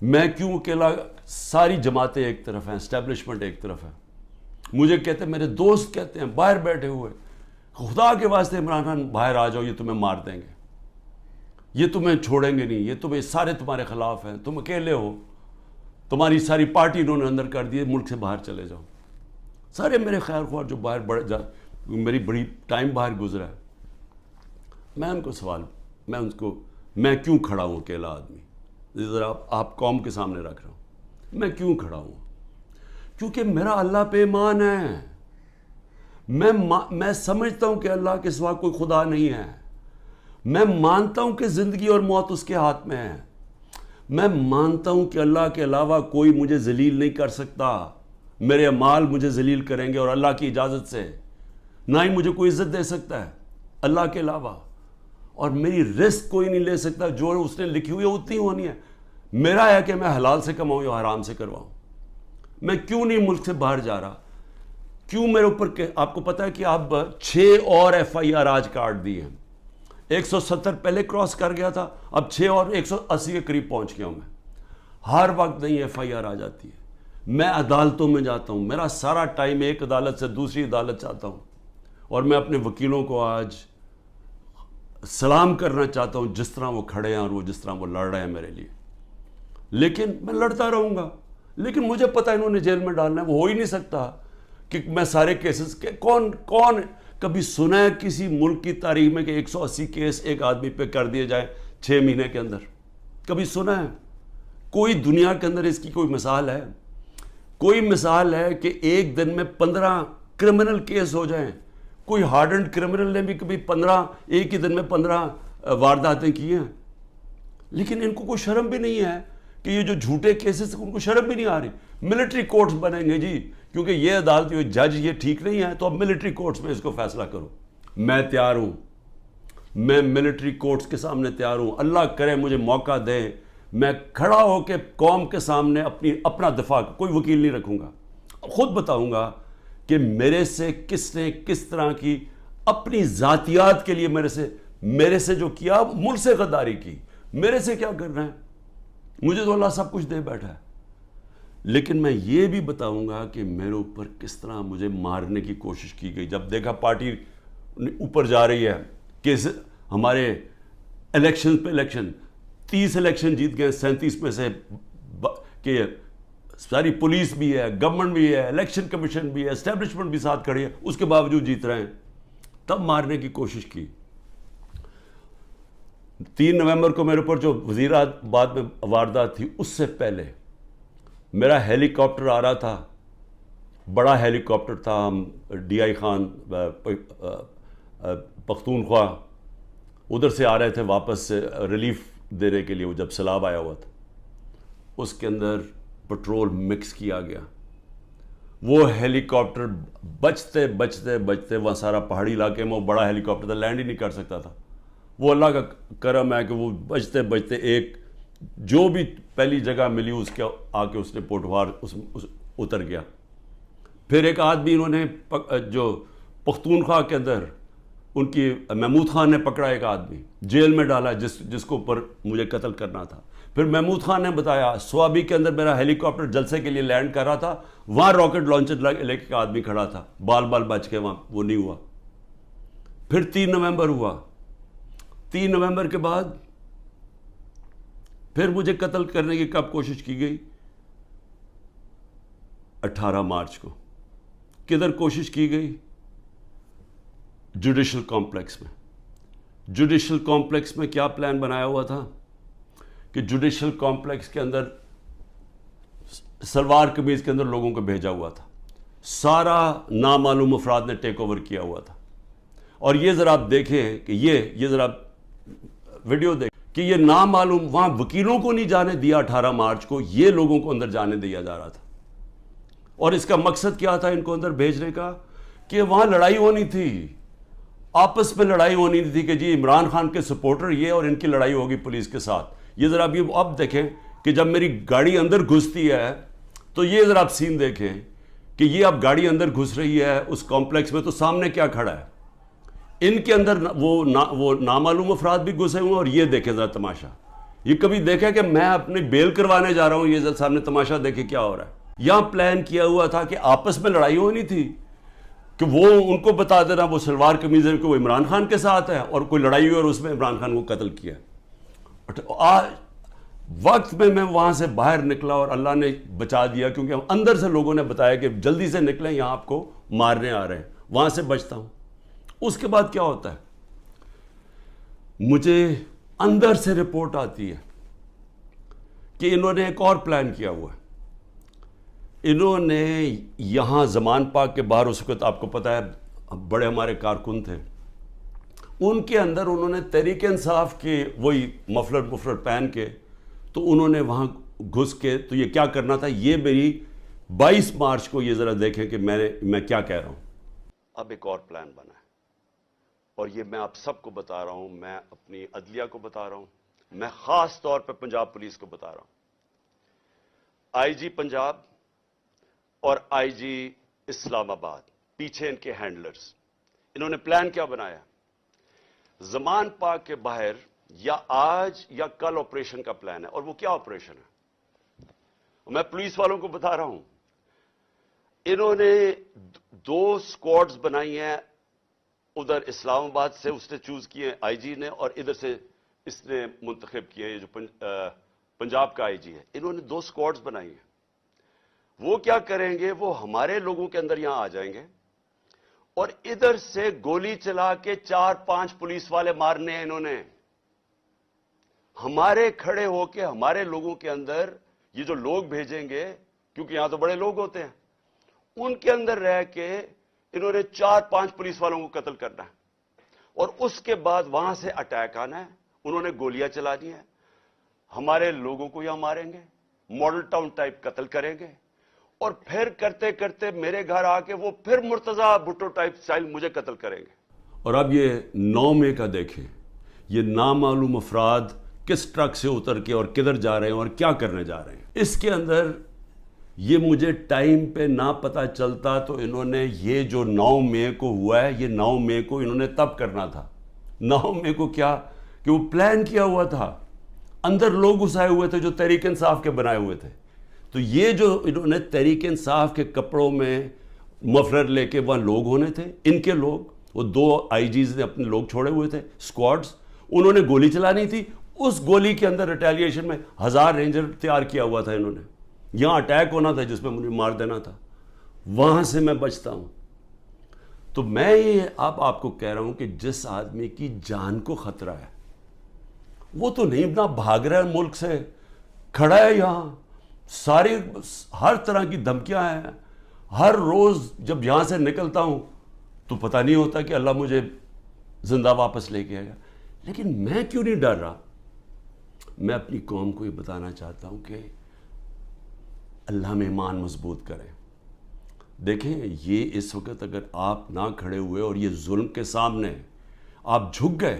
میں کیوں اکیلا؟ ساری جماعتیں ایک طرف ہیں، اسٹیبلشمنٹ ایک طرف ہے. مجھے کہتے ہیں، میرے دوست کہتے ہیں باہر بیٹھے ہوئے، خدا کے واسطے عمران خان باہر آ جاؤ، یہ تمہیں مار دیں گے، یہ تمہیں چھوڑیں گے نہیں، یہ تمہیں سارے تمہارے خلاف ہیں، تم اکیلے ہو، تمہاری ساری پارٹی انہوں نے اندر کر دی ہے، ملک سے باہر چلے جاؤ. سارے میرے خیر خواہ جو باہر میری بڑی ٹائم باہر گزرا ہے. میں ان کو سوال، میں کیوں کھڑا ہوں اکیلا آدمی؟ ذرا آپ قوم کے سامنے رکھ رہا ہوں، میں کیوں کھڑا ہوں؟ کیونکہ میرا اللہ پہ ایمان ہے. میں سمجھتا ہوں کہ اللہ کے سوا کوئی خدا نہیں ہے. میں مانتا ہوں کہ زندگی اور موت اس کے ہاتھ میں ہے. میں مانتا ہوں کہ اللہ کے علاوہ کوئی مجھے ذلیل نہیں کر سکتا. میرے اعمال مجھے ذلیل کریں گے اور اللہ کی اجازت سے. نہ ہی مجھے کوئی عزت دے سکتا ہے اللہ کے علاوہ. اور میری رزق کوئی نہیں لے سکتا، جو اس نے لکھی ہوئی ہے اتنی ہونی ہے. میرا ہے کہ میں حلال سے کماؤں یا حرام سے کرواؤں. میں کیوں نہیں ملک سے باہر جا رہا؟ کیوں میرے اوپر آپ کو پتا ہے کہ اب 6 اور FIR آج کاٹ دی ہیں. 170 پہلے کراس کر گیا تھا، اب 6 اور 180 کے قریب پہنچ گیا ہوں میں. ہر وقت نہیں FIR آ جاتی ہے. میں عدالتوں میں جاتا ہوں، میرا سارا ٹائم ایک عدالت سے دوسری عدالت چاہتا ہوں. اور میں اپنے وکیلوں کو آج سلام کرنا چاہتا ہوں، جس طرح وہ کھڑے ہیں اور وہ جس طرح وہ لڑ رہے ہیں میرے لیے. لیکن میں لڑتا رہوں گا. لیکن مجھے پتا انہوں نے جیل میں ڈالنا ہے، وہ ہو ہی نہیں سکتا کہ میں سارے کیسز کے کون کبھی سنا ہے کسی ملک کی تاریخ میں کہ 180 کیس ایک آدمی پہ کر دیے جائیں 6 مہینے کے اندر؟ کبھی سنا ہے؟ کوئی دنیا کے اندر اس کی کوئی مثال ہے؟ کوئی مثال ہے کہ ایک دن میں 15 کرمنل کیس ہو جائیں؟ کوئی ہارڈنڈ کرمنل نے بھی کبھی ایک ہی دن میں 15 وارداتیں کی ہیں؟ لیکن ان کو کوئی شرم بھی نہیں ہے کہ یہ جو جھوٹے کیسز، ان کو شرم بھی نہیں آ رہی. ملٹری کورٹس بنیں گے جی، کیونکہ یہ عدالت جج یہ ٹھیک نہیں ہے تو اب ملٹری کورٹس میں اس کو فیصلہ کرو. میں تیار ہوں، میں ملٹری کورٹس کے سامنے تیار ہوں. اللہ کرے مجھے موقع دے، میں کھڑا ہو کے قوم کے سامنے اپنا دفاع، کوئی وکیل نہیں رکھوں گا، خود بتاؤں گا کہ میرے سے کس نے کس طرح کی اپنی ذاتیات کے لیے میرے سے جو کیا، ملک سے غداری کی. میرے سے کیا کرنا ہے؟ مجھے تو اللہ سب کچھ دے بیٹھا ہے. لیکن میں یہ بھی بتاؤں گا کہ میرے اوپر کس طرح مجھے مارنے کی کوشش کی گئی. جب دیکھا پارٹی اوپر جا رہی ہے کہ ہمارے الیکشن پہ الیکشن، 30 الیکشن جیت گئے 37 میں سے، کہ ساری پولیس بھی ہے، گورنمنٹ بھی ہے، الیکشن کمیشن بھی ہے، اسٹیبلشمنٹ بھی ساتھ کھڑی ہے، اس کے باوجود جیت رہے ہیں. تب مارنے کی کوشش کی. 3 نومبر کو میرے اوپر جو وزیرآباد میں واردات تھی، اس سے پہلے میرا ہیلی کاپٹر آ رہا تھا، بڑا ہیلی کاپٹر تھا. ہم DI خان پختونخوا ادھر سے آ رہے تھے واپس سے ریلیف دینے کے لیے. وہ جب سیلاب آیا ہوا تھا، اس کے اندر پٹرول مکس کیا گیا. وہ ہیلی کاپٹر بچتے بچتے بچتے، وہاں سارا پہاڑی علاقے میں وہ بڑا ہیلی کاپٹر تھا، لینڈ ہی نہیں کر سکتا تھا. وہ اللہ کا کرم ہے کہ وہ بچتے بچتے ایک جو بھی پہلی جگہ ملی اس کے آ کے اس نے پوٹوار اتر گیا. پھر ایک آدمی انہوں نے جو پختونخوا کے اندر ان کی محمود خان نے پکڑا، ایک آدمی جیل میں ڈالا جس کو اوپر مجھے قتل کرنا تھا. پھر محمود خان نے بتایا سوابی کے اندر میرا ہیلی کاپٹر جلسے کے لیے لینڈ کر رہا تھا، وہاں راکٹ لانچر لے کے آدمی کھڑا تھا، بال بچ کے وہاں وہ نہیں ہوا. پھر 3 نومبر ہوا. 3 نومبر کے بعد پھر مجھے قتل کرنے کی کب کوشش کی گئی؟ 18 مارچ کو. کدھر کوشش کی گئی؟ جوڈیشل کمپلیکس میں. جوڈیشل کمپلیکس میں کیا پلان بنایا ہوا تھا کہ جوڈیشل کمپلیکس کے اندر سلوار قمیض کے اندر لوگوں کو بھیجا ہوا تھا. سارا نامعلوم افراد نے ٹیک اوور کیا ہوا تھا. اور یہ ذرا آپ دیکھیں کہ یہ ذرا ویڈیو دیکھ کہ یہ نامعلوم، وہاں وکیلوں کو نہیں جانے دیا 18 مارچ کو، یہ لوگوں کو اندر جانے دیا جا رہا تھا. اور اس کا مقصد کیا تھا ان کو اندر بھیجنے کا؟ کہ وہاں لڑائی ہونی تھی، آپس میں لڑائی ہونی تھی کہ جی عمران خان کے سپورٹر یہ، اور ان کی لڑائی ہوگی پولیس کے ساتھ. یہ ذرا اب دیکھیں کہ جب میری گاڑی اندر گھستی ہے تو یہ ذرا آپ سین دیکھیں کہ یہ اب گاڑی اندر گھس رہی ہے اس کمپلیکس میں، تو سامنے کیا کھڑا ہے؟ ان کے اندر وہ نامعلوم افراد بھی گھسے ہوئے ہیں. اور یہ دیکھیں ذرا تماشا، یہ کبھی دیکھا کہ میں اپنی بیل کروانے جا رہا ہوں، یہ سامنے تماشا دیکھے کیا ہو رہا ہے؟ یہاں پلان کیا ہوا تھا کہ آپس میں لڑائی ہونی تھی کہ وہ ان کو بتا دینا وہ سلوار قمیض ہے کہ وہ عمران خان کے ساتھ ہے، اور کوئی لڑائی ہوئی اور اس میں عمران خان کو قتل کیا۔ آج وقت میں وہاں سے باہر نکلا اور اللہ نے بچا دیا، کیونکہ اندر سے لوگوں نے بتایا کہ جلدی سے نکلیں، یہاں آپ کو مارنے آ رہے ہیں، وہاں سے بچتا ہوں۔ اس کے بعد کیا ہوتا ہے، مجھے اندر سے رپورٹ آتی ہے کہ انہوں نے ایک اور پلان کیا ہوا ہے۔ انہوں نے یہاں زمان پاک کے باہر، اس وقت آپ کو پتہ ہے بڑے ہمارے کارکن تھے، ان کے اندر انہوں نے تحریک انصاف کے وہی مفلر پہن کے، تو انہوں نے وہاں گھس کے، تو یہ کیا کرنا تھا، یہ میری 22 مارچ کو یہ ذرا دیکھیں کہ میں کیا کہہ رہا ہوں۔ اب ایک اور پلان بنا ہے، اور یہ میں آپ سب کو بتا رہا ہوں، میں اپنی عدلیہ کو بتا رہا ہوں، میں خاص طور پہ پنجاب پولیس کو بتا رہا ہوں۔ آئی جی پنجاب اور آئی جی اسلام آباد، پیچھے ان کے ہینڈلرز، انہوں نے پلان کیا بنایا، زمان پاک کے باہر یا آج یا کل آپریشن کا پلان ہے۔ اور وہ کیا آپریشن ہے، میں پولیس والوں کو بتا رہا ہوں، انہوں نے 2 سکواڈز بنائی ہیں، ادھر اسلام آباد سے اس نے چوز کیے آئی جی نے، اور ادھر سے اس نے منتخب کیے، یہ جو پنجاب کا آئی جی ہے، انہوں نے 2 سکواڈز بنائی ہیں۔ وہ کیا کریں گے، وہ ہمارے لوگوں کے اندر یہاں آ جائیں گے اور ادھر سے گولی چلا کے 4-5 پولیس والے مارنے ہیں انہوں نے، ہمارے کھڑے ہو کے ہمارے لوگوں کے اندر یہ جو لوگ بھیجیں گے، کیونکہ یہاں تو بڑے لوگ ہوتے ہیں، ان کے اندر رہ کے انہوں نے 4-5 پولیس والوں کو قتل کرنا ہے، اور اس کے بعد وہاں سے اٹیک آنا ہے، انہوں نے گولیاں چلانی ہیں، ہمارے لوگوں کو یہاں ماریں گے، ماڈل ٹاؤن ٹائپ قتل کریں گے، اور پھر کرتے کرتے میرے گھر آ کے وہ پھر مرتضی بھٹو ٹائپ سٹائل مجھے قتل کریں گے۔ اور اب یہ 9 مئی کا دیکھیں، یہ نامعلوم افراد کس ٹرک سے اتر کے اور کدھر جا رہے ہیں اور کیا کرنے جا رہے ہیں۔ اس کے اندر یہ مجھے ٹائم پہ نہ پتہ چلتا تو انہوں نے یہ جو 9 مئی کو ہوا ہے، یہ 9 مئی کو انہوں نے تب کرنا تھا۔ 9 مئی کو کیا کہ وہ پلان کیا ہوا تھا، اندر لوگ گھسائے ہوئے تھے جو تحریک انصاف کے بنائے ہوئے تھے، تو یہ جو انہوں نے تحریک انصاف کے کپڑوں میں مفلر لے کے وہاں لوگ ہونے تھے، ان کے لوگ، وہ 2 آئی جیز نے اپنے لوگ چھوڑے ہوئے تھے، سکواڈز، انہوں نے گولی چلانی تھی، اس گولی کے اندر ریٹیلیشن میں 1000 رینجر تیار کیا ہوا تھا انہوں نے، یہاں اٹیک ہونا تھا جس میں مجھے مار دینا تھا، وہاں سے میں بچتا ہوں۔ تو میں یہ آپ کو کہہ رہا ہوں کہ جس آدمی کی جان کو خطرہ ہے، وہ تو نہیں نہ بھاگ رہا ہے ملک سے، کھڑا ہے یہاں، ساری ہر طرح کی دھمکیاں ہیں، ہر روز جب یہاں سے نکلتا ہوں تو پتہ نہیں ہوتا کہ اللہ مجھے زندہ واپس لے کے آئے گا، لیکن میں کیوں نہیں ڈر رہا؟ میں اپنی قوم کو یہ بتانا چاہتا ہوں کہ اللہ میں ایمان مضبوط کریں۔ دیکھیں، یہ اس وقت اگر آپ نہ کھڑے ہوئے اور یہ ظلم کے سامنے آپ جھک گئے